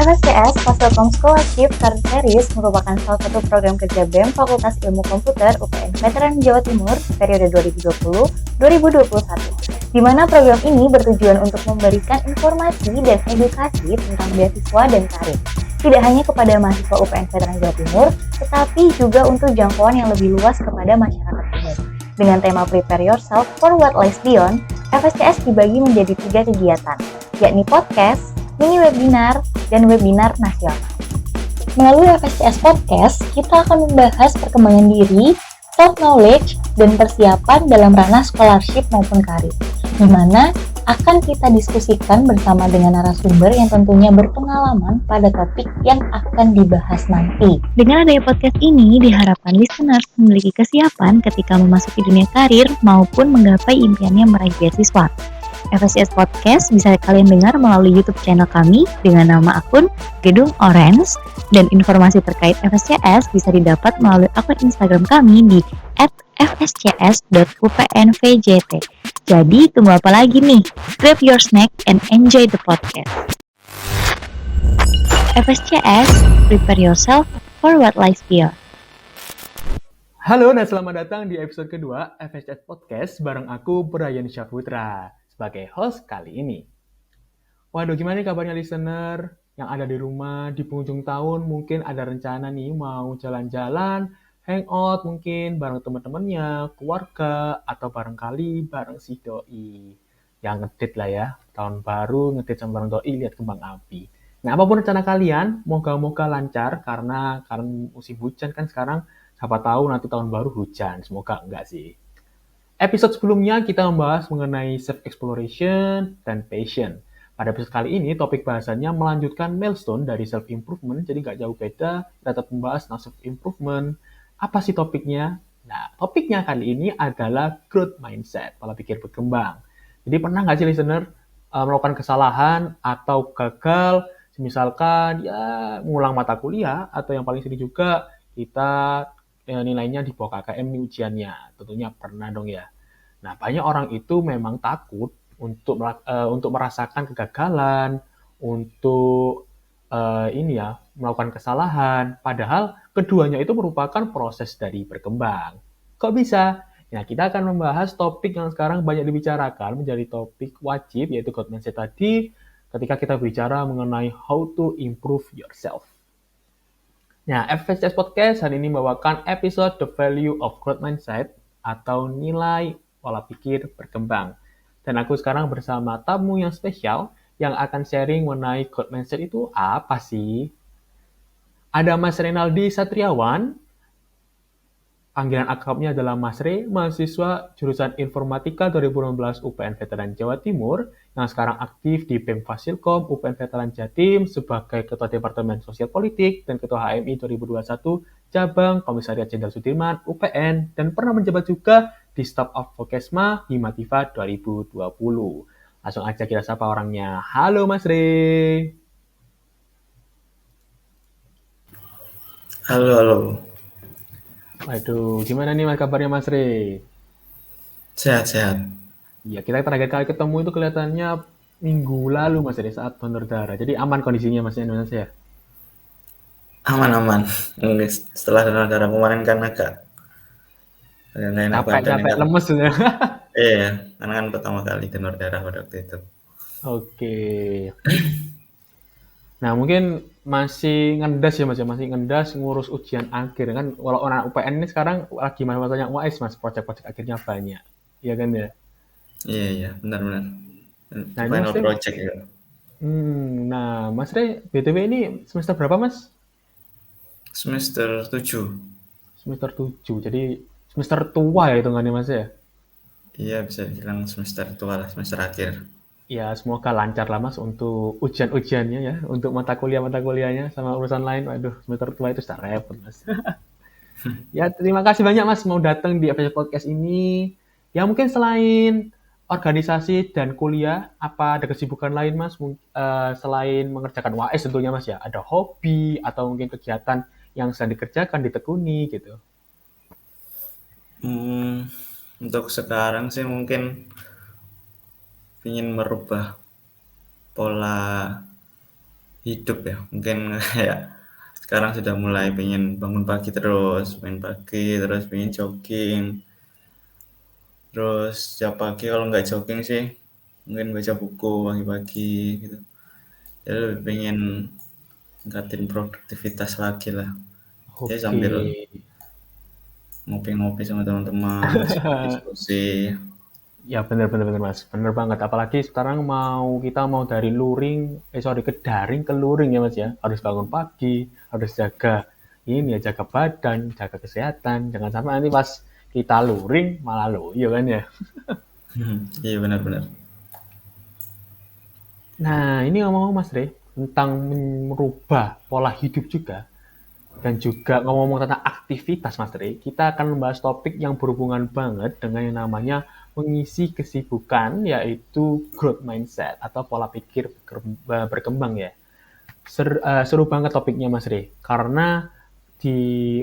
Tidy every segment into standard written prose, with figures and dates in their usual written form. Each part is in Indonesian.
FSCS Fasilkom Scholarship Career Series merupakan salah satu program kerja BEM Fakultas Ilmu Komputer UPN Veteran Jawa Timur periode 2020-2021, di mana program ini bertujuan untuk memberikan informasi dan edukasi tentang beasiswa dan karir, tidak hanya kepada mahasiswa UPN Veteran Jawa Timur, tetapi juga untuk jangkauan yang lebih luas kepada masyarakat umum. Dengan tema Prepare Yourself for What Lies Beyond, FSCS dibagi menjadi 3 kegiatan, yakni podcast, mini webinar, dan webinar nasional. Melalui FSCS Podcast, kita akan membahas perkembangan diri, self-knowledge, dan persiapan dalam ranah scholarship maupun karir, di mana akan kita diskusikan bersama dengan narasumber yang tentunya berpengalaman pada topik yang akan dibahas nanti. Dengan adanya podcast ini, diharapkan listeners memiliki kesiapan ketika memasuki dunia karir maupun menggapai impiannya meraih beasiswa. FSCS Podcast bisa kalian dengar melalui YouTube channel kami dengan nama akun Gedung Orange, dan informasi terkait FSCS bisa didapat melalui akun Instagram kami di @fscs.upnvjt. Jadi tunggu apa lagi nih? Grab your snack and enjoy the podcast. FSCS, prepare yourself for what lies beyond. Halo dan selamat datang di episode kedua FSCS Podcast bareng aku Brian Syahputra sebagai host kali ini. Waduh, gimana nih kabarnya listener yang ada di rumah di penghujung tahun? Mungkin ada rencana nih mau jalan-jalan, hangout mungkin bareng teman-temannya, keluarga, atau barangkali bareng si doi. Yang ngedit lah ya, tahun baru ngedit sama bareng doi, lihat kembang api. Nah, apapun rencana kalian, moga-moga lancar karena musim hujan kan sekarang, siapa tahu nanti tahun baru hujan, semoga enggak sih. Episode sebelumnya kita membahas mengenai self-exploration dan passion. Pada episode kali ini, topik bahasannya melanjutkan milestone dari self-improvement, jadi nggak jauh beda, kita tetap membahas tentang self-improvement. Apa sih topiknya? Nah, topiknya kali ini adalah growth mindset, pola pikir berkembang. Jadi pernah nggak sih listener melakukan kesalahan atau gagal, misalkan ya mengulang mata kuliah, atau yang paling sering juga kita nilainya di bawah KKM di ujiannya, tentunya pernah dong ya. Nah, banyak orang itu memang takut untuk merasakan kegagalan, untuk melakukan kesalahan, padahal keduanya itu merupakan proses dari berkembang. Kok bisa? Nah, kita akan membahas topik yang sekarang banyak dibicarakan menjadi topik wajib, yaitu growth mindset tadi, ketika kita bicara mengenai how to improve yourself. Nah, FSCS Podcast hari ini membawakan episode The Value of Growth Mindset atau nilai pola pikir berkembang. Dan aku sekarang bersama tamu yang spesial yang akan sharing mengenai growth mindset itu apa sih? Ada Mas Renaldi Satriawan, panggilan akrabnya adalah Mas Re, mahasiswa jurusan Informatika 2016 UPN Veteran Jawa Timur, yang sekarang aktif di BEM Fasilkom UPN Veteran Jatim sebagai Ketua Departemen Sosial Politik dan Ketua HMI 2021 Cabang Komisariat Jenderal Sudirman UPN, dan pernah menjabat juga di Staff of Vokesma Himativa 2020. Langsung aja kita sapa orangnya. Halo Mas Re. Halo. Waduh, gimana nih Mas kabarnya Mas Re? Sehat-sehat. Iya, kita terakhir kali ketemu itu kelihatannya minggu lalu Mas Re, saat donor darah. Jadi aman kondisinya Mas Indonesia? Aman-aman. Setelah donor kemarin kan agak nggak enak badan Capek kan. lemes ya. Iya, karena kan pertama kali donor darah pada waktu itu. Oke. Nah, mungkin masih ngendas ya Mas ya, masih ngendas ngurus ujian akhir kan. Walau orang UPN ini sekarang lagi masa-masanya UAS Mas, proyek-proyek akhirnya banyak. Iya kan ya? Iya, benar-benar. Nah, ini Mas Final Re, project ya. nah Mas Re, BTW ini semester berapa Mas? Semester 7. Semester 7. Jadi semester tua ya hitungannya Mas ya? Iya, bisa dibilang semester tua lah, semester akhir. Ya, semoga lancar lah Mas untuk ujian-ujiannya ya, untuk mata kuliahnya sama urusan lain. Waduh, semester tua itu sudah repot Mas. Ya, terima kasih banyak Mas mau datang di episode podcast ini. Ya, mungkin selain organisasi dan kuliah, apa ada kesibukan lain Mas? Selain mengerjakan UAS tentunya Mas ya, ada hobi atau mungkin kegiatan yang sedang dikerjakan, ditekuni gitu. Untuk sekarang sih mungkin ingin merubah pola hidup ya. Mungkin kayak sekarang sudah mulai pengen bangun pagi terus, pengen pagi terus pengen jogging. Terus setiap pagi kalau nggak jogging sih mungkin baca buku pagi-pagi gitu. Jadi lebih pengen tingkatin produktivitas lagi lah. Jadi Oke. sambil ngopi-ngopi sama teman-teman, diskusi-diskusi. Ya benar-benar benar Mas, benar banget. Apalagi sekarang kita mau dari luring, sorry ke daring ke luring ya Mas ya. Harus bangun pagi, harus jaga ini ya, jaga badan, jaga kesehatan. Jangan sampai nanti pas kita luring malah loyo kan ya. Iya benar-benar. Nah ini ngomong-ngomong Mas Re, tentang merubah pola hidup juga. Dan juga ngomong-ngomong tentang aktivitas Mas Re, kita akan membahas topik yang berhubungan banget dengan yang namanya mengisi kesibukan, yaitu growth mindset atau pola pikir berkembang ya. Seru banget topiknya Mas Re, karena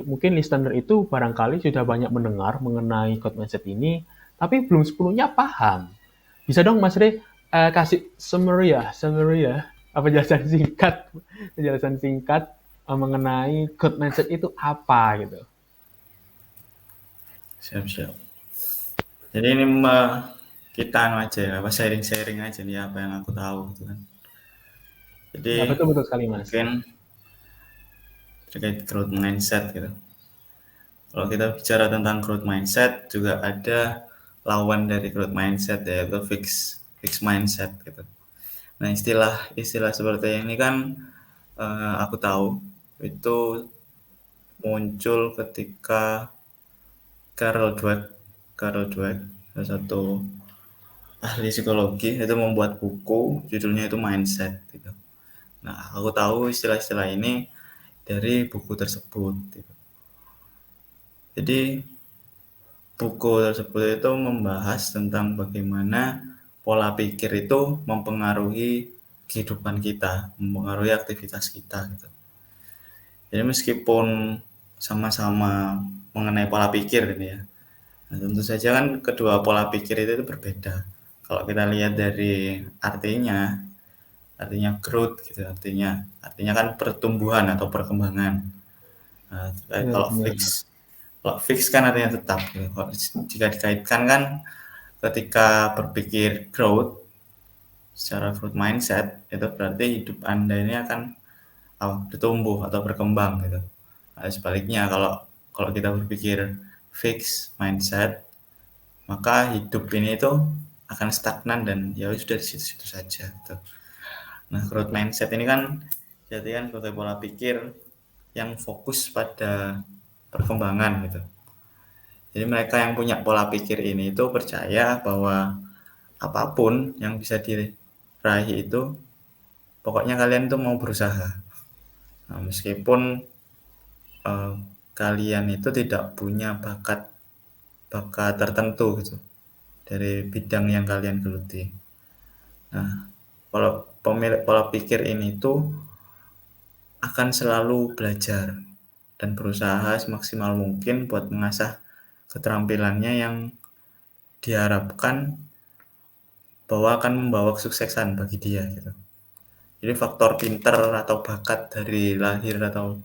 mungkin listener itu barangkali sudah banyak mendengar mengenai growth mindset ini, tapi belum sepenuhnya paham. Bisa dong Mas Re kasih summary ya, apa penjelasan singkat mengenai growth mindset itu apa gitu. Siap-siap. Jadi ini kita aja ya, apa sharing-sharing aja nih apa yang aku tahu gitu kan. Jadi Ya betul betul sekali Mas. mungkin terkait growth mindset gitu. Kalau kita bicara tentang growth mindset juga ada lawan dari growth mindset yaitu fix mindset gitu. Nah istilah seperti ini kan aku tahu itu muncul ketika Carol Dweck salah satu ahli psikologi itu membuat buku judulnya itu Mindset gitu. Nah aku tahu istilah-istilah ini dari buku tersebut gitu. Jadi buku tersebut itu membahas tentang bagaimana pola pikir itu mempengaruhi kehidupan kita, mempengaruhi aktivitas kita gitu. Jadi meskipun sama-sama mengenai pola pikir ini ya, nah, tentu saja kan kedua pola pikir itu berbeda. Kalau kita lihat dari artinya growth gitu, artinya kan pertumbuhan atau perkembangan. Nah, kalau Benar-benar. fix kan artinya tetap. Gitu. Jika dikaitkan kan ketika berpikir growth secara growth mindset itu berarti hidup Anda ini akan bertumbuh atau berkembang gitu. Nah, sebaliknya kalau kalau kita berpikir fix mindset maka hidup ini itu akan stagnan dan ya sudah di situ-situ saja gitu. Nah, growth mindset ini kan jadi kan sebagai pola pikir yang fokus pada perkembangan gitu. Jadi mereka yang punya pola pikir ini itu percaya bahwa apapun yang bisa diraih itu pokoknya kalian tuh mau berusaha. Nah, meskipun eh, kalian itu tidak punya bakat bakat tertentu gitu dari bidang yang kalian geluti. Nah, kalau pemilik pola pikir ini tuh akan selalu belajar dan berusaha semaksimal mungkin buat mengasah keterampilannya yang diharapkan bahwa akan membawa kesuksesan bagi dia gitu. Jadi faktor pinter atau bakat dari lahir atau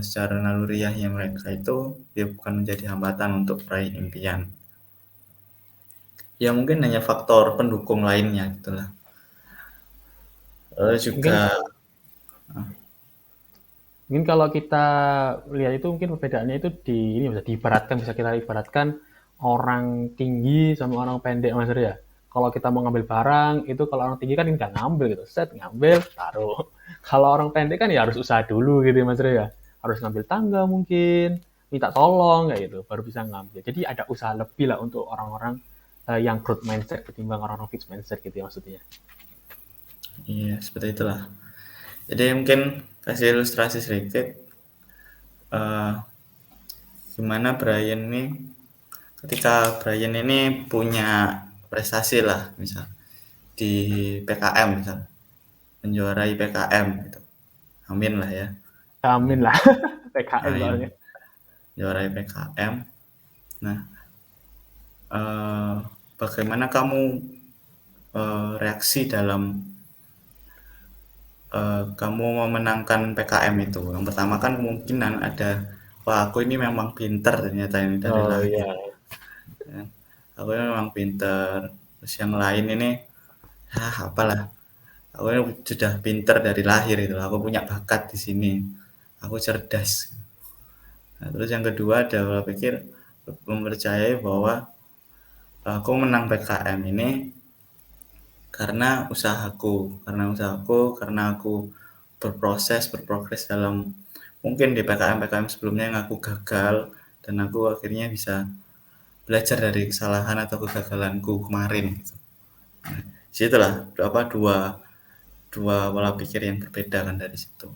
secara naluriahnya mereka itu ya bukan menjadi hambatan untuk meraih impian. Ya mungkin hanya faktor pendukung lainnya gitulah. Lalu Mungkin juga mungkin kalau kita lihat itu mungkin perbedaannya itu bisa kita ibaratkan orang tinggi sama orang pendek Mas Ria. Kalau kita mau ngambil barang itu kalau orang tinggi kan nggak ngambil gitu, set ngambil taruh. Kalau orang pendek kan ya harus usaha dulu gitu Mas Ria. Harus ngambil tangga mungkin, minta tolong kayak gitu baru bisa ngambil. Jadi ada usaha lebih lah untuk orang-orang yang growth mindset ketimbang orang-orang fixed mindset gitu ya maksudnya. iya seperti itulah. Jadi mungkin kasih ilustrasi sedikit eh, gimana Brian ini ketika Brian ini punya prestasi lah misal di PKM misal menjuarai PKM gitu. Amin lah ya. Amin lah PKM Nah, soalnya. menjuarai PKM. Nah, eh, bagaimana kamu reaksi dalam kamu memenangkan PKM itu. Yang pertama kan kemungkinan ada, wah aku ini memang pinter ternyata ini dari Oh lahir. iya. Ya. Aku ini memang pinter. Terus yang lain ini, apalah. Aku ini sudah pinter dari lahir itu. Aku punya bakat di sini. Aku cerdas. Nah, terus yang kedua adalah pikir mempercayai bahwa aku menang PKM ini karena aku berprogres dalam mungkin di PKM-PKM sebelumnya yang aku gagal dan aku akhirnya bisa belajar dari kesalahan atau kegagalanku kemarin gitu. Situlah apa dua dua pola pikir yang berbeda kan dari situ.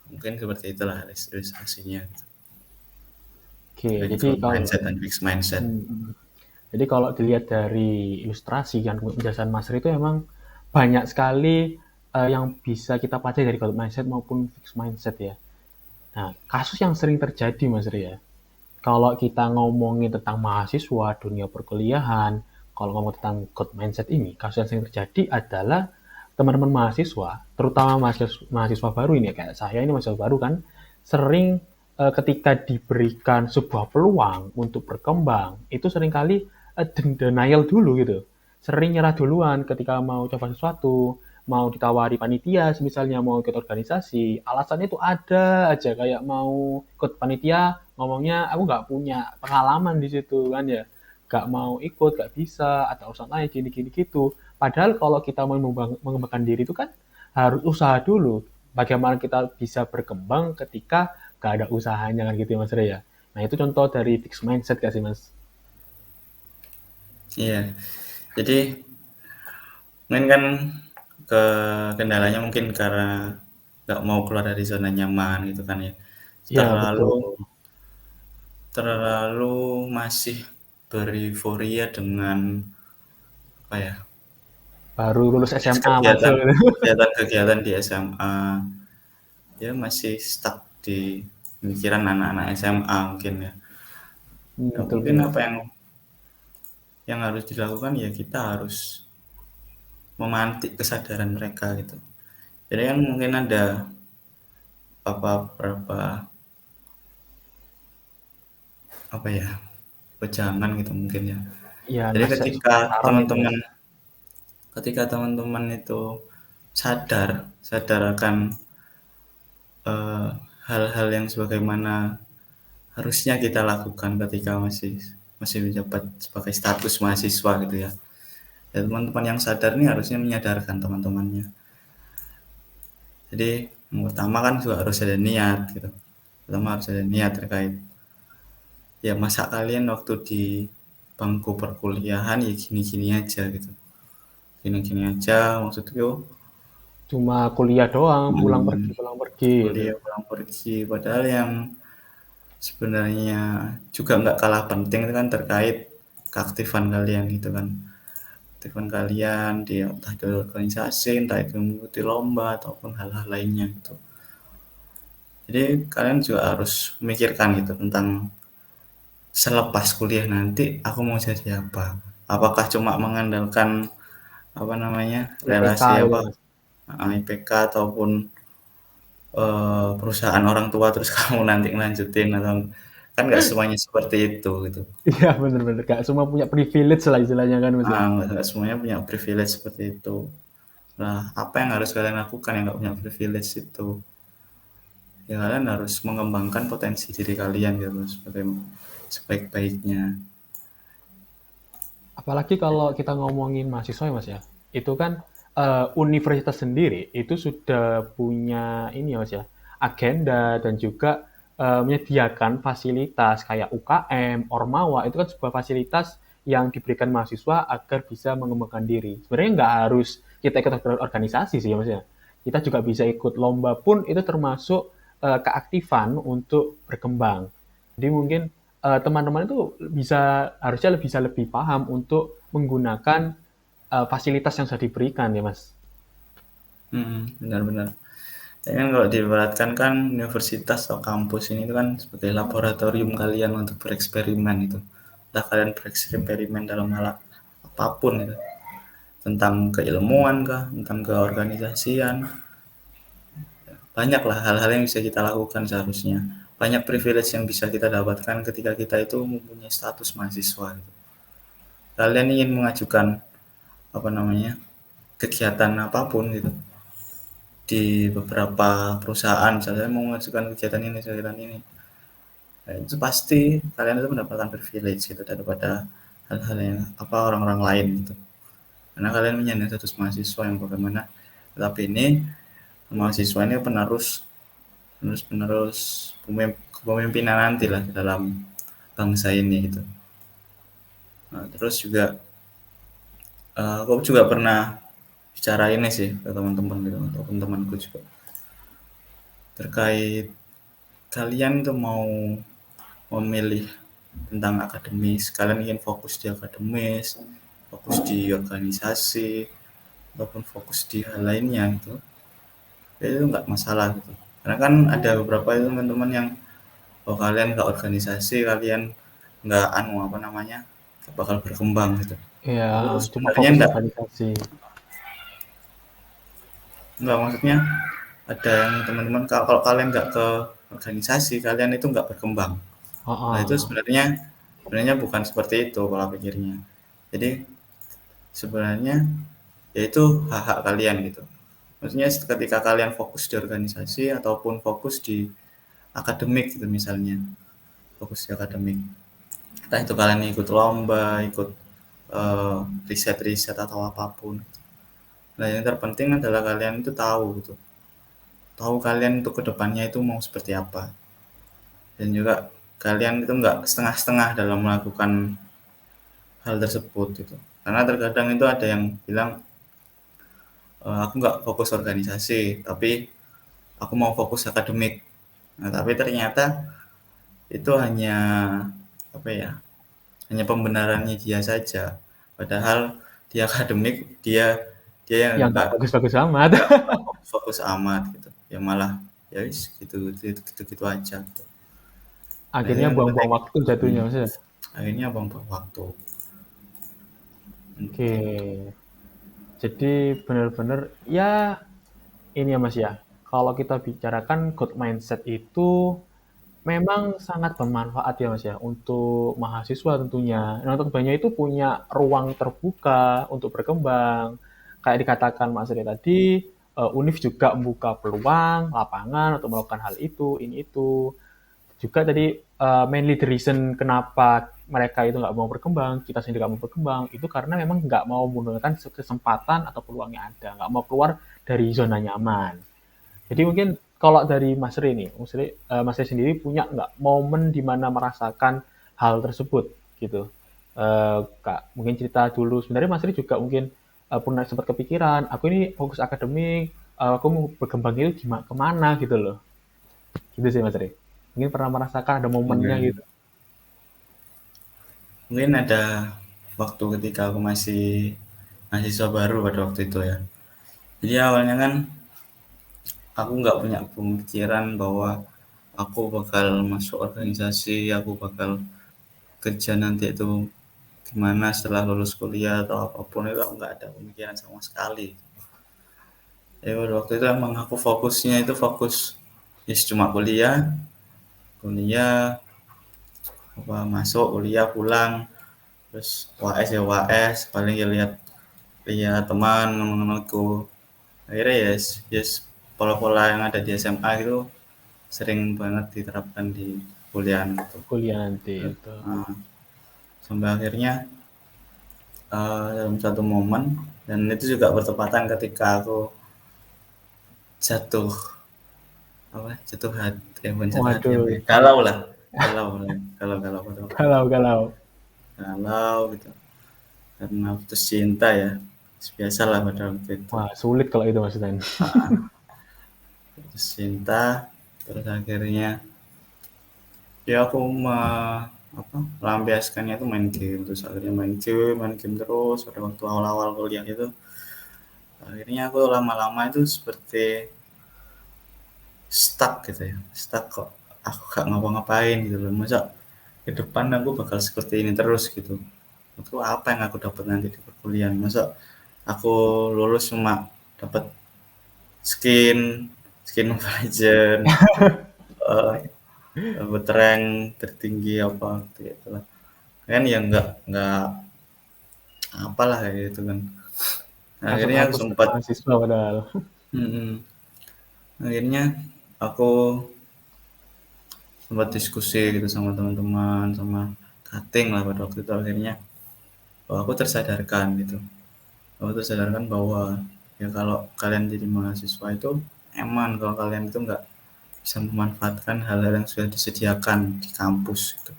Mungkin seperti itulah ilustrasinya gitu. Oke, Dari jadi growth kalau mindset dan fixed mindset. jadi kalau dilihat dari ilustrasi kan penjelasan Mas Ri itu emang banyak sekali yang bisa kita pelajari dari growth mindset maupun fixed mindset ya. Nah, kasus yang sering terjadi Mas Ri ya, kalau kita ngomongin tentang mahasiswa, dunia perkuliahan, kalau ngomong tentang growth mindset ini, kasus yang sering terjadi adalah teman-teman mahasiswa, terutama mahasiswa baru ini, kayak saya ini mahasiswa baru kan, sering ketika diberikan sebuah peluang untuk berkembang, itu seringkali denial dulu gitu. Sering nyerah duluan ketika mau coba sesuatu, mau ditawari panitia, misalnya mau ikut organisasi, alasannya itu ada aja kayak mau ikut panitia, ngomongnya aku nggak punya pengalaman di situ kan ya, nggak mau ikut, nggak bisa, atau urusan lain gini-gini gitu. Padahal kalau kita mau mengembangkan diri itu kan harus usaha dulu. Bagaimana kita bisa berkembang ketika nggak ada usahanya kan gitu ya Mas Ray ya. Nah itu contoh dari fixed mindset gak sih Mas? Iya. Jadi mungkin kan ke kendalanya mungkin karena nggak mau keluar dari zona nyaman gitu kan ya. Iya betul. Terlalu terlalu masih bereuforia dengan apa ya, Baru lulus SMA kegiatan masuk. kegiatan-kegiatan di SMA. Dia masih stuck di pemikiran anak-anak SMA mungkin ya. Ya Betul mungkin benar. apa yang harus dilakukan ya kita harus memantik kesadaran mereka gitu. Jadi kan mungkin ada beberapa apa ya, wejangan gitu mungkin ya. Ya Jadi nasihat ketika saran itu teman-teman Mas. itu sadar sadar akan eh, hal-hal yang sebagaimana harusnya kita lakukan ketika masih masih menjabat sebagai status mahasiswa gitu ya. Dan teman-teman yang sadar nih harusnya menyadarkan teman-temannya. Jadi yang pertama kan juga harus ada niat gitu. Pertama harus ada niat terkait ya masa kalian waktu di bangku perkuliahan ya gini-gini aja gitu. Gini-gini aja maksudku Cuma kuliah doang, pulang pergi gitu. kuliah pulang pergi. Padahal yang sebenarnya juga nggak kalah penting itu kan terkait keaktifan kalian gitu kan. Keaktifan kalian di entah itu organisasi, entah itu mengikuti lomba ataupun hal-hal lainnya gitu. Jadi kalian juga harus memikirkan gitu tentang selepas kuliah nanti aku mau jadi apa. Apakah cuma mengandalkan apa namanya IPK relasi gitu apa Mas. IPK ataupun perusahaan orang tua terus kamu nanti ngelanjutin atau kan nggak semuanya seperti itu gitu. Iya bener-bener. Gak semua punya privilege lah istilahnya kan Mas ya. Nggak semuanya punya privilege seperti itu. Nah, apa yang harus kalian lakukan yang nggak punya privilege itu? Ya kalian harus mengembangkan potensi diri kalian gitu sebagai sebaik-baiknya. Apalagi kalau kita ngomongin mahasiswa ya Mas ya, itu kan universitas sendiri itu sudah punya ini ya Mas ya, agenda dan juga menyediakan fasilitas kayak UKM, Ormawa, itu kan sebuah fasilitas yang diberikan mahasiswa agar bisa mengembangkan diri. Sebenarnya nggak harus kita ikut organisasi sih ya Mas ya. Kita juga bisa ikut lomba pun itu termasuk keaktifan untuk berkembang. Jadi mungkin teman-teman itu harusnya bisa lebih paham untuk menggunakan fasilitas yang sudah diberikan ya mas. Benar-benar. Ya kan kalau diibaratkan kan universitas atau kampus ini itu kan sebagai laboratorium kalian untuk bereksperimen itu. Entah kalian bereksperimen dalam hal apapun itu. Tentang keilmuan kah, tentang keorganisasian, banyaklah hal-hal yang bisa kita lakukan seharusnya. Banyak privilege yang bisa kita dapatkan ketika kita itu mempunyai status mahasiswa gitu. Kalian ingin mengajukan apa namanya kegiatan apapun gitu di beberapa perusahaan, misalnya mau mengajukan kegiatan ini, nah, itu pasti kalian itu mendapatkan privilege gitu daripada hal-hal yang apa orang-orang lain gitu. Karena kalian menyandang status mahasiswa yang bagaimana, tetapi ini mahasiswa ini penerus kepemimpinan nanti lah dalam bangsa ini gitu. Nah, terus juga aku juga pernah bicara ini sih ke teman-teman gitu atau teman-temanku juga terkait kalian tuh mau memilih tentang akademis, kalian ingin fokus di akademis, fokus di organisasi, ataupun fokus di hal lainnya gitu, ya itu nggak masalah gitu. Karena kan ada beberapa itu teman-teman yang kalian nggak organisasi, kalian nggak apa namanya nggak bakal berkembang gitu. Ya, Itu cuma sebenarnya fokus nggak organisasi. maksudnya ada yang teman-teman kalau kalian nggak ke organisasi, kalian itu nggak berkembang. Nah itu Heeh. sebenarnya bukan seperti itu pola pikirnya. Jadi sebenarnya yaitu hak-hak kalian gitu. Maksudnya ketika kalian fokus di organisasi ataupun fokus di akademik gitu misalnya, fokus di akademik. Entah itu kalian ikut lomba, ikut riset-riset atau apapun. Nah yang terpenting adalah kalian itu tahu gitu. Tahu kalian untuk kedepannya itu mau seperti apa. Dan juga kalian itu nggak setengah-setengah dalam melakukan hal tersebut gitu. Karena terkadang itu ada yang bilang aku nggak fokus organisasi, tapi aku mau fokus akademik. Nah, tapi ternyata itu hanya apa ya? Hanya pembenarannya dia saja. Padahal di akademik dia dia Yang yang nggak nggak bagus-bagus amat. fokus amat gitu. Ya malah ya wis gitu aja gitu. Nah, itu Akhirnya yang buang-buang penting. waktu jatuhnya, maksudnya. Akhirnya buang-buang waktu. Oke. Gitu. Jadi benar-benar ya ini ya Mas ya. Kalau kita bicarakan growth mindset itu memang sangat bermanfaat ya Mas ya untuk mahasiswa tentunya. Nah, untuk banyak itu punya ruang terbuka untuk berkembang. Kayak dikatakan Mas Ri tadi, UNIF juga membuka peluang, lapangan untuk melakukan hal itu, ini itu. Juga tadi mainly the reason kenapa mereka itu nggak mau berkembang, kita sendiri nggak mau berkembang, itu karena memang nggak mau menggunakan kesempatan atau peluang yang ada, nggak mau keluar dari zona nyaman. Jadi mungkin kalau dari Mas Ri nih, Mas Ri sendiri punya nggak momen di mana merasakan hal tersebut gitu? Kak, mungkin cerita dulu. Sebenarnya Mas Ri juga mungkin pernah sempat kepikiran, aku ini fokus akademik, aku mau berkembang itu gimana, kemana gitu loh. Gitu sih Mas Ri. Mungkin pernah merasakan ada momennya Ya. gitu. Mungkin ada waktu ketika aku masih mahasiswa baru pada waktu itu ya. Jadi awalnya kan aku nggak punya pemikiran bahwa aku bakal masuk organisasi, aku bakal kerja nanti itu gimana setelah lulus kuliah atau apapun itu aku nggak ada pemikiran sama sekali. Ya pada waktu itu emang aku fokusnya itu fokus ya cuma kuliah, kuliah apa masuk kuliah pulang terus UAS ya UAS paling ya lihat lihat teman temanku akhirnya yes yes pola-pola yang ada di SMA itu sering banget diterapkan di kuliah gitu. Kuliah nanti itu. Nah, sampai akhirnya dalam satu momen dan itu juga bertepatan ketika aku jatuh apa jatuh hati bukan jatuh hati apa ya Waduh, galau lah galau galau pada waktu itu galau galau. galau gitu karena putus cinta ya biasalah pada waktu itu Wah, sulit kalau itu maksudnya. putus cinta terus akhirnya ya aku apa melampiaskannya itu main game terus akhirnya main game terus pada waktu awal-awal kuliah itu akhirnya aku lama-lama itu seperti stuck gitu ya stuck kok aku gak ngapa-ngapain gitu loh masa ke depan aku bakal seperti ini terus gitu itu apa yang aku dapat nanti di perkuliahan masa aku lulus cuma dapat skin skin Mobile Legends, eh, dapat rank tertinggi apa gitu lah. Kan ya nggak apalah kayak gitu kan. Langsung Akhirnya hapus tuh sempat mahasiswa padahal. mm, akhirnya aku sempat diskusi gitu sama teman-teman, sama cutting lah pada waktu itu. Akhirnya aku tersadarkan gitu. Aku tersadarkan bahwa ya kalau kalian jadi mahasiswa itu eman kalau kalian itu nggak bisa memanfaatkan hal-hal yang sudah disediakan di kampus gitu.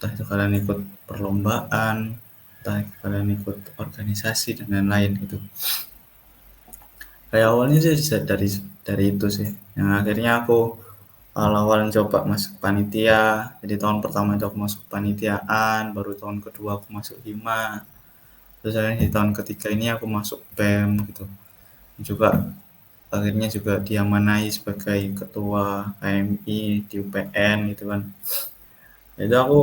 Entah itu kalian ikut perlombaan, entah itu kalian ikut organisasi dan lain-lain gitu. Kayak awalnya sih dari itu sih. Yang akhirnya aku awal-awal coba masuk panitia. Jadi tahun pertama itu aku masuk panitiaan, baru tahun kedua aku masuk hima. Terus akhirnya di tahun ketiga ini aku masuk BEM gitu. Juga akhirnya juga diamanai sebagai ketua KMI di UPN gitu kan. Itu aku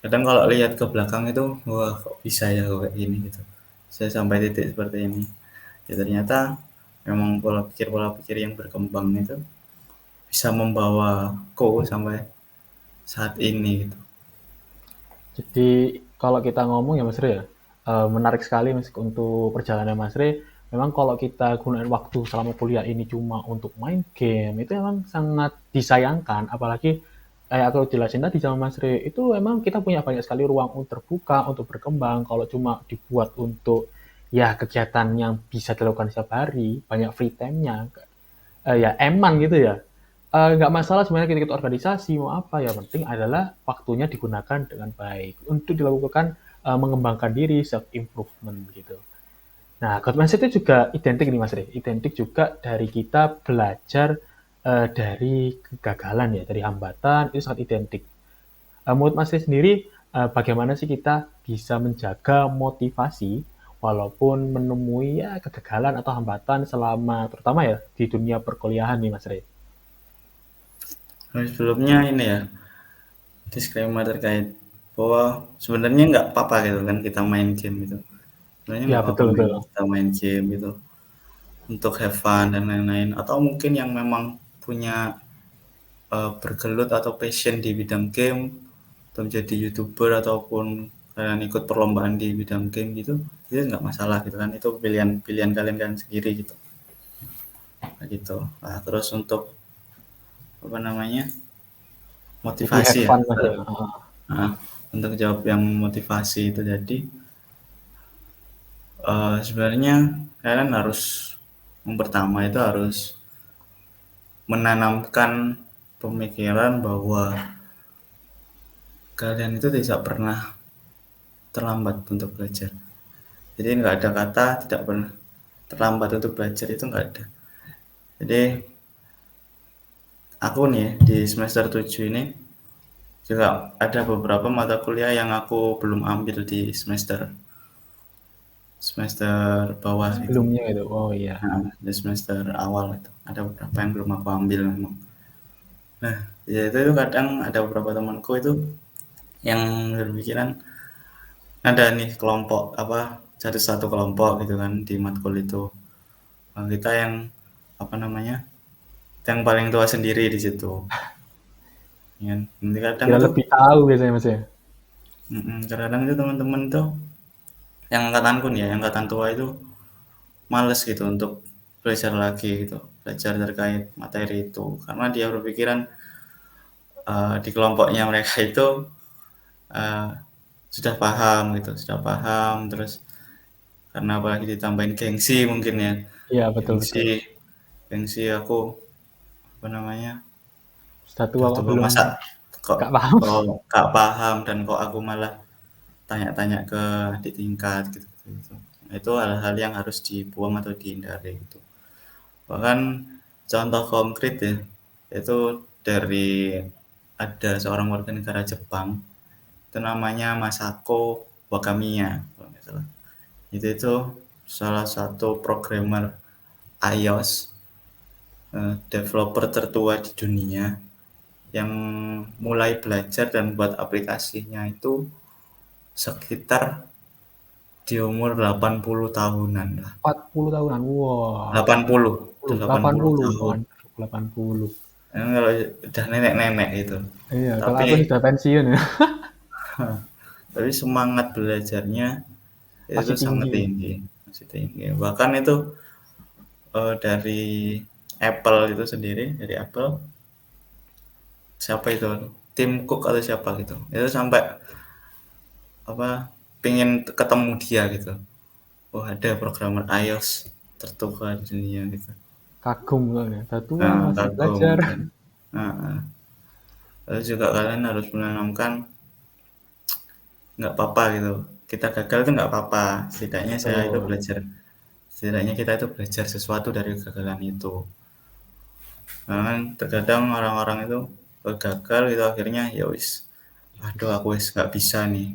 kadang kalau lihat ke belakang itu wah kok bisa ya kayak gini gitu. Saya sampai titik seperti ini. Ya ternyata memang pola pikir yang berkembang itu bisa membawaku sampai saat ini gitu. Jadi kalau kita ngomong ya Mas Re ya, menarik sekali Mas untuk perjalanan Mas Re. Memang kalau kita gunakan waktu selama kuliah ini cuma untuk main game, itu memang sangat disayangkan. Apalagi kayak aku jelasin tadi sama Mas Re, itu memang kita punya banyak sekali ruang untuk terbuka, untuk berkembang. Kalau cuma dibuat untuk ya kegiatan yang bisa dilakukan setiap hari, banyak free time-nya, ya eman gitu ya. Nggak masalah sebenarnya kita ikut organisasi mau apa ya penting adalah waktunya digunakan dengan baik untuk dilakukan mengembangkan diri self improvement gitu. Nah, growth mindset itu juga identik nih Mas Re, identik juga dari kita belajar dari kegagalan ya, dari hambatan itu sangat identik. Menurut Mas Re sendiri, bagaimana sih kita bisa menjaga motivasi walaupun menemui ya kegagalan atau hambatan selama terutama ya di dunia perkuliahan nih Mas Re? Nah, sebelumnya ini ya disclaimer terkait bahwa sebenarnya nggak apa-apa gitu kan kita main game gitu. Sebenarnya Ya nggak apa-apa betul betul. kita main game gitu untuk have fun dan lain-lain. Atau mungkin yang memang punya bergelut atau passion di bidang game atau menjadi youtuber ataupun kalian ikut perlombaan di bidang game gitu, itu nggak masalah gitu kan. Itu pilihan pilihan kalian sendiri gitu. Gitu. Nah, terus untuk apa namanya Jadi motivasi have ya. fun Mas ya. Nah, untuk jawab yang motivasi itu jadi sebenarnya kalian harus yang pertama itu harus menanamkan pemikiran bahwa kalian itu tidak pernah terlambat untuk belajar. Jadi nggak ada kata tidak pernah terlambat untuk belajar itu nggak ada. Jadi aku nih di semester 7 ini juga ada beberapa mata kuliah yang aku belum ambil di semester semester bawah itu. Sebelumnya itu. Oh iya. Nah, di semester awal itu ada beberapa yang belum aku ambil memang. Nah, ya itu kadang ada beberapa temanku itu yang berpikiran ada nih kelompok apa satu kelompok gitu kan di matkul itu. Nah, kita yang apa namanya yang paling tua sendiri di situ. Ya, nanti kadang Kira itu lebih tahu biasanya Mas ya. kadang itu teman-teman tuh yang angkatanku nih ya, yang angkatan tua itu males gitu untuk belajar lagi gitu, belajar terkait materi itu karena dia berpikiran di kelompoknya mereka itu uh, sudah paham gitu, sudah paham terus karena apalagi ditambahin gengsi mungkin ya, Iya betul gengsi betul. gengsi aku apa namanya Satu udah awak tua belum masa kok gak paham. kok gak paham dan kok aku malah tanya-tanya ke adik tingkat gitu. Nah, itu hal-hal yang harus dibuang atau dihindari gitu. Bahkan contoh konkret ya, itu dari ada seorang warga negara Jepang, itu namanya Masako Wakamiya, kalau nggak salah. Itu salah satu programmer iOS, developer tertua di dunia, yang mulai belajar dan buat aplikasinya itu sekitar di umur 80 tahunan lah. 40 tahunan. Wah. 80. 80 80, tahun. waduh 80. Ini kalau udah nenek-nenek gitu. Iya, kalau Tapi aku sudah pensiun ya, tapi semangat belajarnya itu masih sangat tinggi. tinggi, masih tinggi. Bahkan itu dari Apple itu sendiri, dari Apple siapa itu? Tim Cook atau siapa gitu. Itu sampai apa pengen ketemu dia gitu. Oh, ada programmer iOS tertua di dunia gitu. Kagum soalnya, udah tua Nah, masih kagum belajar. kan. Nah, lalu juga kalian harus menanamkan nggak apa-apa gitu. Kita gagal itu nggak apa-apa. Setidaknya saya itu Betul. belajar. Setidaknya kita itu belajar sesuatu dari kegagalan itu. Nah, kan terkadang orang-orang itu gagal itu akhirnya ya wis, aduh aku wis nggak bisa nih.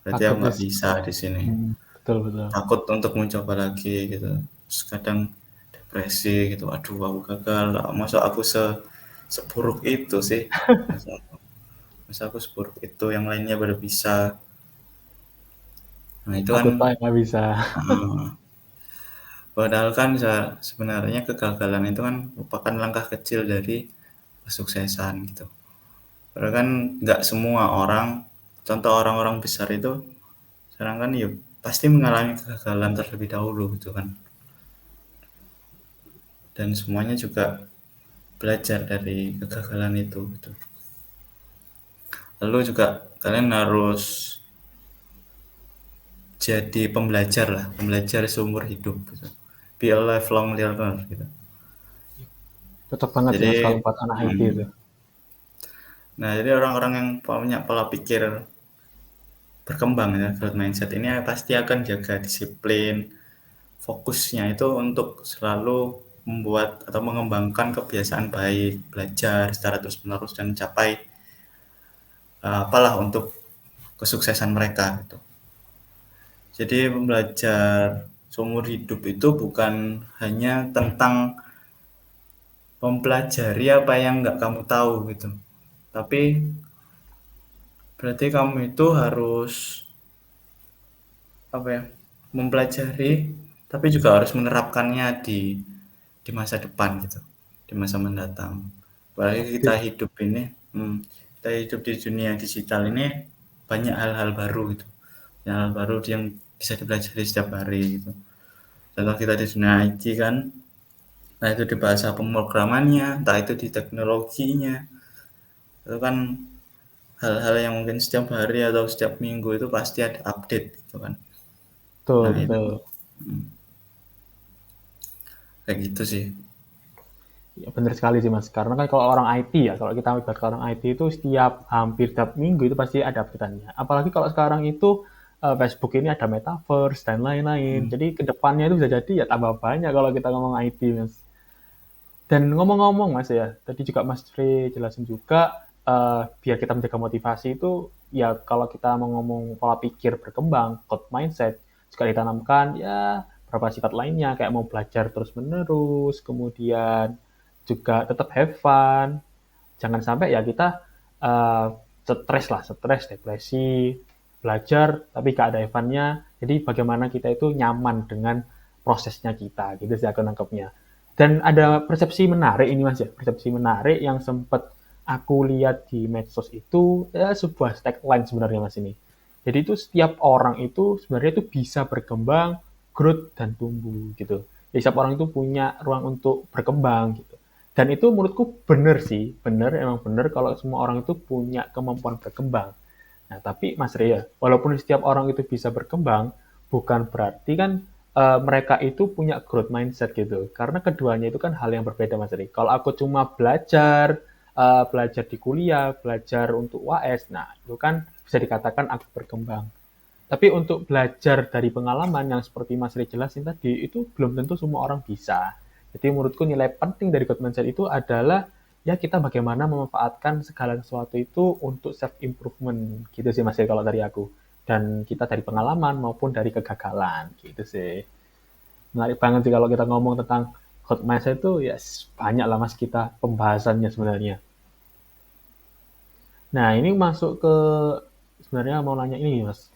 Berarti aku Takut nggak wis. bisa di sini. Betul betul. Takut untuk mencoba lagi gitu. Terus kadang depresi gitu. Aduh aku gagal. Masa aku seburuk itu sih. Masa, masa aku seburuk itu yang lainnya baru bisa. Nah itu Aku kan tak nggak bisa. eh, padahal kan sebenarnya kegagalan itu kan merupakan langkah kecil dari kesuksesan gitu. Karena kan nggak semua orang, contoh orang-orang besar itu sekarang kan yuk pasti mengalami kegagalan terlebih dahulu gitu kan. Dan semuanya juga belajar dari kegagalan itu gitu. Lalu juga kalian harus jadi pembelajar lah, pembelajar seumur hidup gitu. Be a lifelong learner gitu. Cocok banget sih Jadi, Mas kalau buat anak IT itu. nah jadi orang-orang yang punya pola pikir berkembang ya, growth mindset ini pasti akan jaga disiplin, fokusnya itu untuk selalu membuat atau mengembangkan kebiasaan baik, belajar secara terus-menerus dan mencapai apalah untuk kesuksesan mereka gitu. Jadi belajar seumur hidup itu bukan hanya tentang mempelajari apa yang nggak kamu tahu gitu. Tapi berarti kamu itu harus apa ya? Mempelajari tapi juga harus menerapkannya di masa depan gitu. Di masa mendatang. Apalagi kita Update. hidup ini, kita hidup di dunia digital ini banyak hal-hal baru gitu. Hal baru yang bisa dipelajari setiap hari gitu. Contoh kita di dunia IT kan, nah itu di bahasa pemrogramannya, entah itu di teknologinya, itu kan hal-hal yang mungkin setiap hari atau setiap minggu itu pasti ada update gitu kan. Betul Nah itu betul. kayak gitu sih. Ya, benar sekali sih Mas. Karena kan kalau orang IT ya, kalau kita ibarat orang IT itu hampir setiap minggu itu pasti ada update-annya. Apalagi kalau sekarang itu Facebook ini ada metaverse dan lain-lain. Jadi kedepannya itu bisa jadi ya tambah banyak kalau kita ngomong IT Mas. Dan ngomong-ngomong Mas ya, tadi juga Mas Fri jelasin juga biar kita menjaga motivasi itu ya kalau kita mau ngomong pola pikir berkembang, growth mindset juga ditanamkan ya beberapa sifat lainnya kayak mau belajar terus-menerus, kemudian juga tetap have fun. Jangan sampai ya kita stres, depresi, belajar tapi gak ada have fun-nya. Jadi bagaimana kita itu nyaman dengan prosesnya kita, gitu sih aku nangkepnya. Dan ada persepsi menarik ini Mas ya, persepsi menarik yang sempat aku lihat di medsos itu ya sebuah tagline sebenarnya Mas ini. Jadi itu setiap orang itu sebenarnya itu bisa berkembang, growth dan tumbuh gitu. Jadi setiap orang itu punya ruang untuk berkembang gitu. Dan itu menurutku benar sih, benar emang benar kalau semua orang itu punya kemampuan berkembang. Nah, tapi Mas Ria, walaupun setiap orang itu bisa berkembang, bukan berarti kan mereka itu punya growth mindset gitu. Karena keduanya itu kan hal yang berbeda Mas Ria. Kalau aku cuma belajar di kuliah, belajar untuk UAS, nah itu kan bisa dikatakan aku berkembang. Tapi untuk belajar dari pengalaman yang seperti Mas Ri jelasin tadi, itu belum tentu semua orang bisa. Jadi menurutku nilai penting dari growth mindset itu adalah ya kita bagaimana memanfaatkan segala sesuatu itu untuk self improvement gitu sih Mas Ri kalau dari aku. Dan kita dari pengalaman maupun dari kegagalan gitu sih. Menarik banget sih kalau kita ngomong tentang growth mindset itu ya banyak lah Mas kita pembahasannya sebenarnya. Nah ini masuk ke sebenarnya mau nanya ini Mas.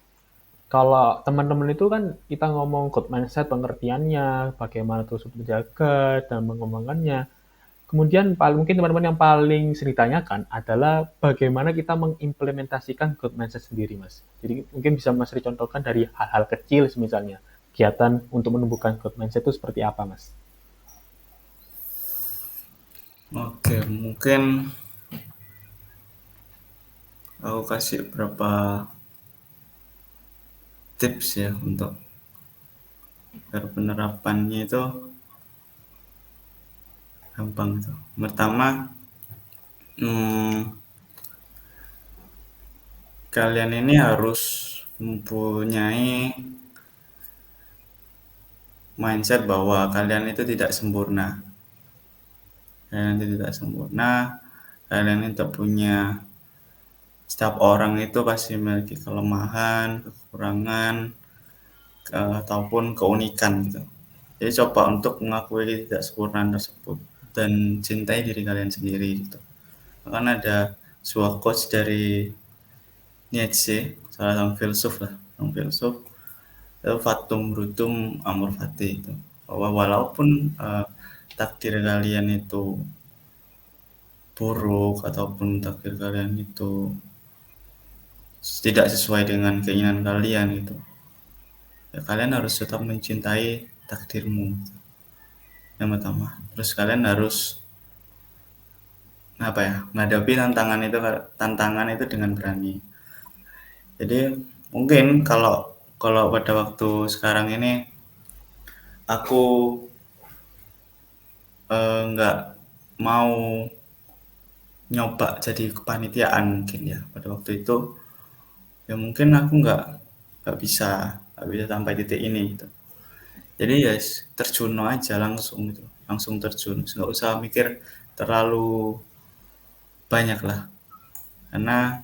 Kalau teman-teman itu kan kita ngomong growth mindset, pengertiannya, bagaimana terus menjaga dan mengembangkannya. Kemudian mungkin teman-teman yang paling sering ditanyakan adalah bagaimana kita mengimplementasikan growth mindset sendiri, Mas. Jadi mungkin bisa Mas Ri contohkan dari hal-hal kecil misalnya. Kegiatan untuk menumbuhkan growth mindset itu seperti apa, Mas? Oke, mungkin aku kasih beberapa tips ya untuk agar penerapannya itu gampang itu. Pertama, hmm, kalian ini harus mempunyai mindset bahwa kalian itu tidak sempurna. Kalian itu tidak sempurna, kalian itu punya, setiap orang itu pasti memiliki kelemahan, kekurangan, ataupun keunikan gitu. Jadi coba untuk mengakui ketidaksempurnaan tersebut dan cintai diri kalian sendiri gitu. Bahkan ada sebuah quotes dari Nietzsche, salah seorang filsuf lah, seorang filsuf, itu fatum brutum amor fati itu. Bahwa walaupun takdir kalian itu buruk ataupun takdir kalian itu tidak sesuai dengan keinginan kalian gitu, ya kalian harus tetap mencintai takdirmu yang pertama. Terus kalian harus apa ya, menghadapi tantangan itu dengan berani. Jadi mungkin kalau kalau pada waktu sekarang ini aku nggak mau nyoba jadi kepanitiaan mungkin ya pada waktu itu, ya mungkin aku nggak bisa sampai titik ini gitu. Jadi ya terjun aja langsung gitu, langsung terjun, nggak usah mikir terlalu banyak lah, karena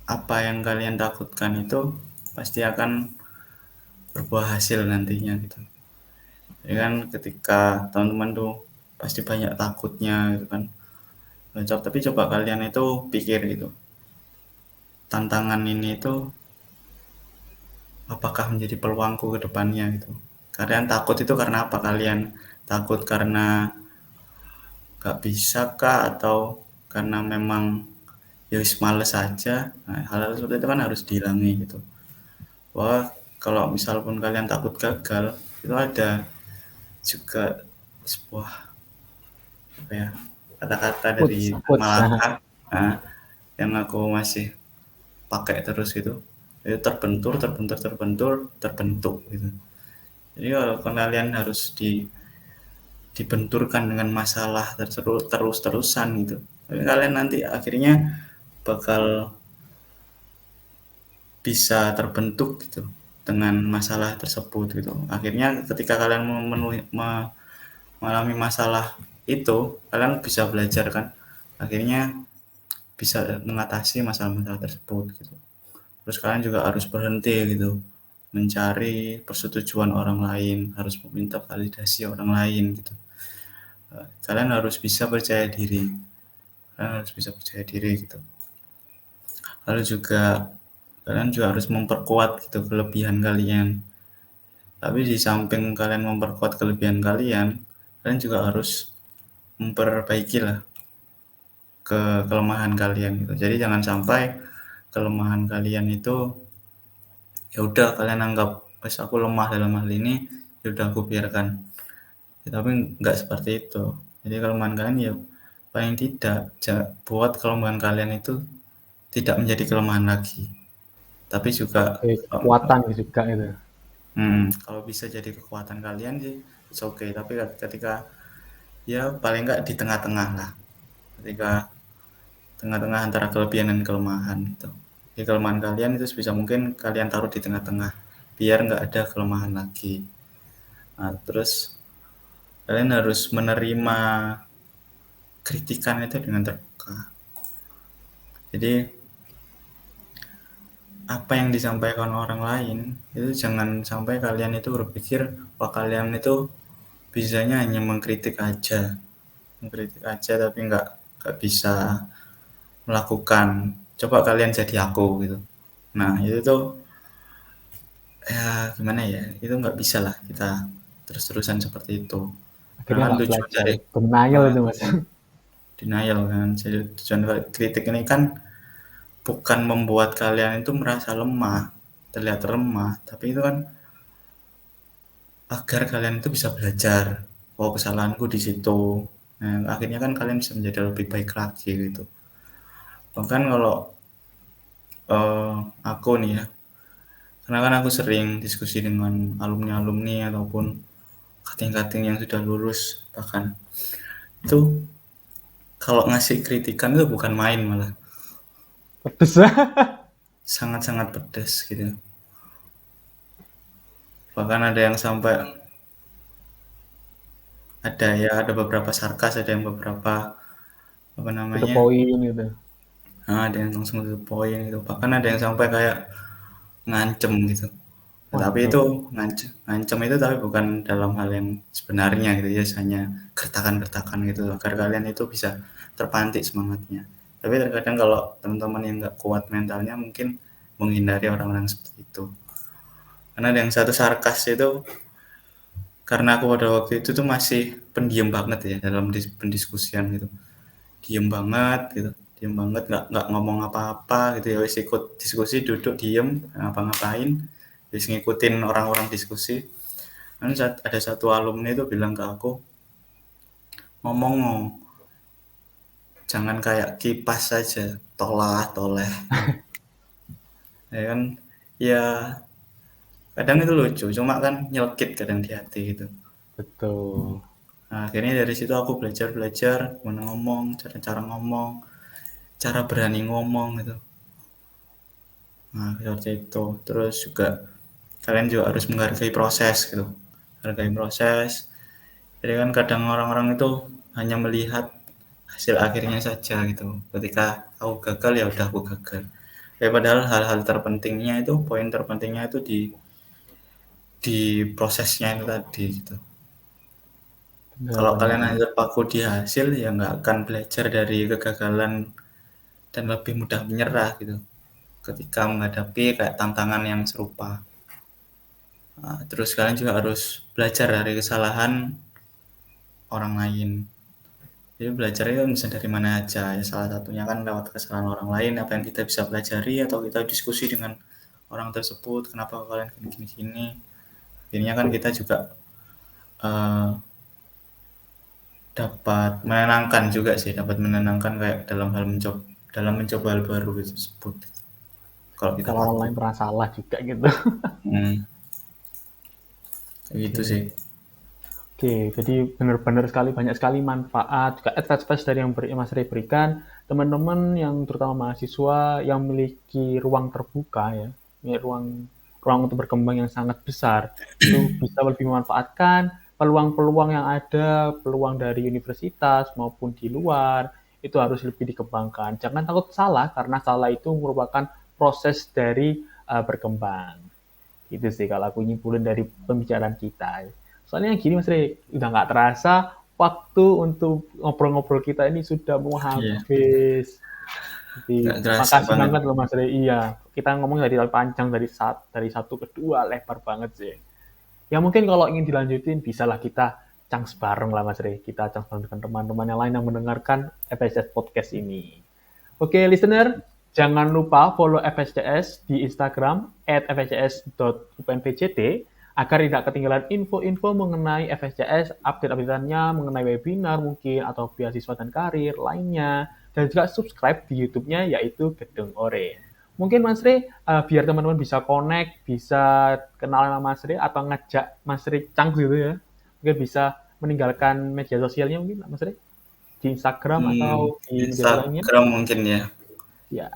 apa yang kalian takutkan itu pasti akan berbuah hasil nantinya gitu. Ya kan, ketika teman-teman tuh pasti banyak takutnya gitu kan, tapi coba kalian itu pikir gitu, tantangan ini itu apakah menjadi peluangku ke depannya gitu. Kalian takut itu karena apa? Kalian takut karena gak bisa kah, atau karena memang ya wis males aja? Nah, hal-hal seperti itu kan harus dihilangi gitu. Wah, kalau misal pun kalian takut gagal, itu ada juga sebuah apa ya, kata-kata dari Quotes. Malaka, nah, yang aku masih pakai terus gitu, itu terbentur terbentur terbentur terbentuk gitu. Jadi kalau kalian harus dibenturkan dengan masalah terus-terusan gitu, tapi kalian nanti akhirnya bakal bisa terbentuk gitu dengan masalah tersebut gitu. Akhirnya ketika kalian mengalami masalah itu, kalian bisa belajar kan, akhirnya bisa mengatasi masalah-masalah tersebut gitu. Terus kalian juga harus berhenti gitu mencari persetujuan orang lain, harus meminta validasi orang lain gitu. Kalian harus bisa percaya diri, gitu. Lalu juga kalian juga harus memperkuat gitu kelebihan kalian. Tapi di samping kalian memperkuat kelebihan kalian, kalian juga harus memperbaiki lah kelemahan kalian gitu. Jadi jangan sampai kelemahan kalian itu ya udah kalian anggap wes aku lemah dalam hal ini, ya udah aku biarkan. Ya, tapi nggak seperti itu. Jadi kelemahan kalian ya paling tidak buat kelemahan kalian itu tidak menjadi kelemahan lagi. Tapi juga Oke, kekuatan juga itu. kalau bisa jadi kekuatan kalian sih it's okay. Tapi ketika ya paling nggak di tengah-tengah lah. Ketika tengah-tengah antara kelebihan dan kelemahan gitu. Jadi kelemahan kalian itu sebisa mungkin kalian taruh di tengah-tengah biar nggak ada kelemahan lagi. Nah, terus kalian harus menerima kritikan itu dengan terbuka. Jadi apa yang disampaikan orang lain itu jangan sampai kalian itu berpikir wah kalian itu bisanya hanya mengkritik aja tapi nggak bisa melakukan. Coba kalian jadi aku gitu. Nah itu tuh ya gimana ya, itu nggak bisa lah kita terus-terusan seperti itu. Karena Akhirnya kan nggak tujuan belajar. dari Denial eh, itu Mas. denial kan, jadi tujuan dari kritik ini kan bukan membuat kalian itu merasa lemah, terlihat lemah, tapi itu kan agar kalian itu bisa belajar. Oh, kesalahanku di situ. Nah, akhirnya kan kalian bisa menjadi lebih baik lagi gitu. Bahkan kalau aku nih ya, karena kan aku sering diskusi dengan alumni-alumni ataupun kating-kating yang sudah lulus, bahkan itu kalau ngasih kritikan itu bukan main, malah Pedes. sangat-sangat pedas gitu. Bahkan ada yang sampai ada beberapa sarkas, ada yang beberapa apa To the namanya, point gitu. ada yang langsung to the point gitu. Bahkan ada yang sampai kayak ngancem gitu. Tapi itu Waduh. ngancem itu tapi bukan dalam hal yang sebenarnya gitu ya, hanya gertakan-gertakan gitu agar kalian itu bisa terpantik semangatnya. Tapi terkadang kalau teman-teman yang nggak kuat mentalnya mungkin menghindari orang-orang seperti itu. Karena ada yang satu sarkas itu, karena aku pada waktu itu tuh masih pendiam banget ya dalam pendiskusian gitu. Diem banget gitu, diem banget, nggak ngomong apa-apa gitu ya, wis ikut diskusi, duduk diem, ngapa-ngapain, wis ngikutin orang-orang diskusi. Kan ada satu alumni itu bilang ke aku, ngomong jangan kayak kipas saja, tolah toleh, ya kan, ya kadang itu lucu, cuma kan nyelkit kadang di hati gitu. Betul. Nah, akhirnya dari situ aku belajar gimana ngomong, cara-cara ngomong, cara berani ngomong gitu. Nah, seperti itu. Terus juga kalian juga harus menghargai proses gitu. Hargai proses. Jadi kan kadang orang-orang itu hanya melihat hasil akhirnya saja gitu. Ketika aku gagal ya udah aku gagal. Ya padahal hal-hal terpentingnya itu, poin terpentingnya itu di prosesnya itu tadi gitu. Kalau kalian Benar-benar. hanya terpaku di hasil ya nggak akan belajar dari kegagalan dan lebih mudah menyerah gitu ketika menghadapi kayak tantangan yang serupa. Nah, terus kalian juga harus belajar dari kesalahan orang lain. Jadi belajar itu bisa dari mana aja. Ya, salah satunya kan lewat kesalahan orang lain, apa yang kita bisa pelajari atau kita diskusi dengan orang tersebut, kenapa kalian gini-gini. Akhirnya kan kita juga eh, dapat menenangkan juga sih, dapat menenangkan kayak dalam mencoba hal baru tersebut. Kalau kita Kalau orang takut. lain pernah salah juga gitu. Hmm, kayak gitu sih. Oke. Oke, jadi benar-benar sekali banyak sekali manfaat, juga advice dari yang Mas Ray berikan, teman-teman yang terutama mahasiswa yang memiliki ruang terbuka ya, memiliki ruang untuk berkembang yang sangat besar, itu bisa lebih memanfaatkan peluang-peluang yang ada, peluang dari universitas maupun di luar, itu harus lebih dikembangkan. Jangan takut salah, karena salah itu merupakan proses dari berkembang. Itu sih kalau aku nyimpulin dari pembicaraan kita. Soalnya gini Mas Rey, udah nggak terasa waktu untuk ngobrol-ngobrol kita ini sudah mau Iya, habis. nggak Jadi kerasa makasih banget. banget loh Mas Rey. Iya, kita ngomong dari panjang dari satu ke dua lebar banget sih. Ya mungkin kalau ingin dilanjutin bisalah kita chance bareng lah Mas Rey. Kita chance bareng dengan teman-teman yang lain yang mendengarkan FSS Podcast ini. Oke, listener, jangan lupa follow FSCS di Instagram @fscs.upnpjt agar tidak ketinggalan info-info mengenai FSCS, update-updateannya mengenai webinar mungkin, atau beasiswa dan karir lainnya, dan juga subscribe di YouTube-nya yaitu Gedung Oren. Mungkin Mas Ri, biar teman-teman bisa connect, bisa kenal sama Mas Ri, atau ngajak Mas Ri cang gitu ya, mungkin bisa meninggalkan media sosialnya mungkin Mas Ri, di Instagram atau di media sosial lainnya. Instagram mungkin ya. Ya,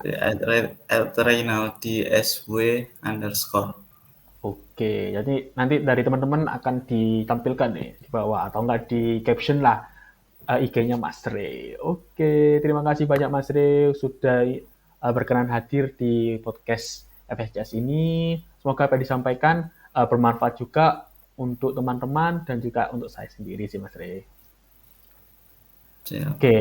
@reynaldi_sw_. oke. Jadi nanti dari teman-teman akan ditampilkan nih di bawah atau enggak di caption lah IG-nya Mas Re. Oke, terima kasih banyak Mas Re sudah berkenan hadir di podcast FSCS ini. Semoga apa yang disampaikan bermanfaat juga untuk teman-teman dan juga untuk saya sendiri sih Mas Re. Siap. Oke.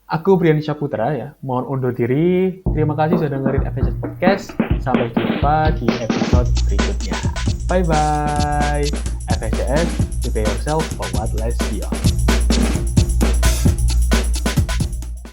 Aku Brian Syaputra ya, mohon undur diri. Terima kasih sudah dengerin FSS Podcast. Sampai jumpa di episode berikutnya. Bye-bye. FSS, prepare yourself for what lies beyond.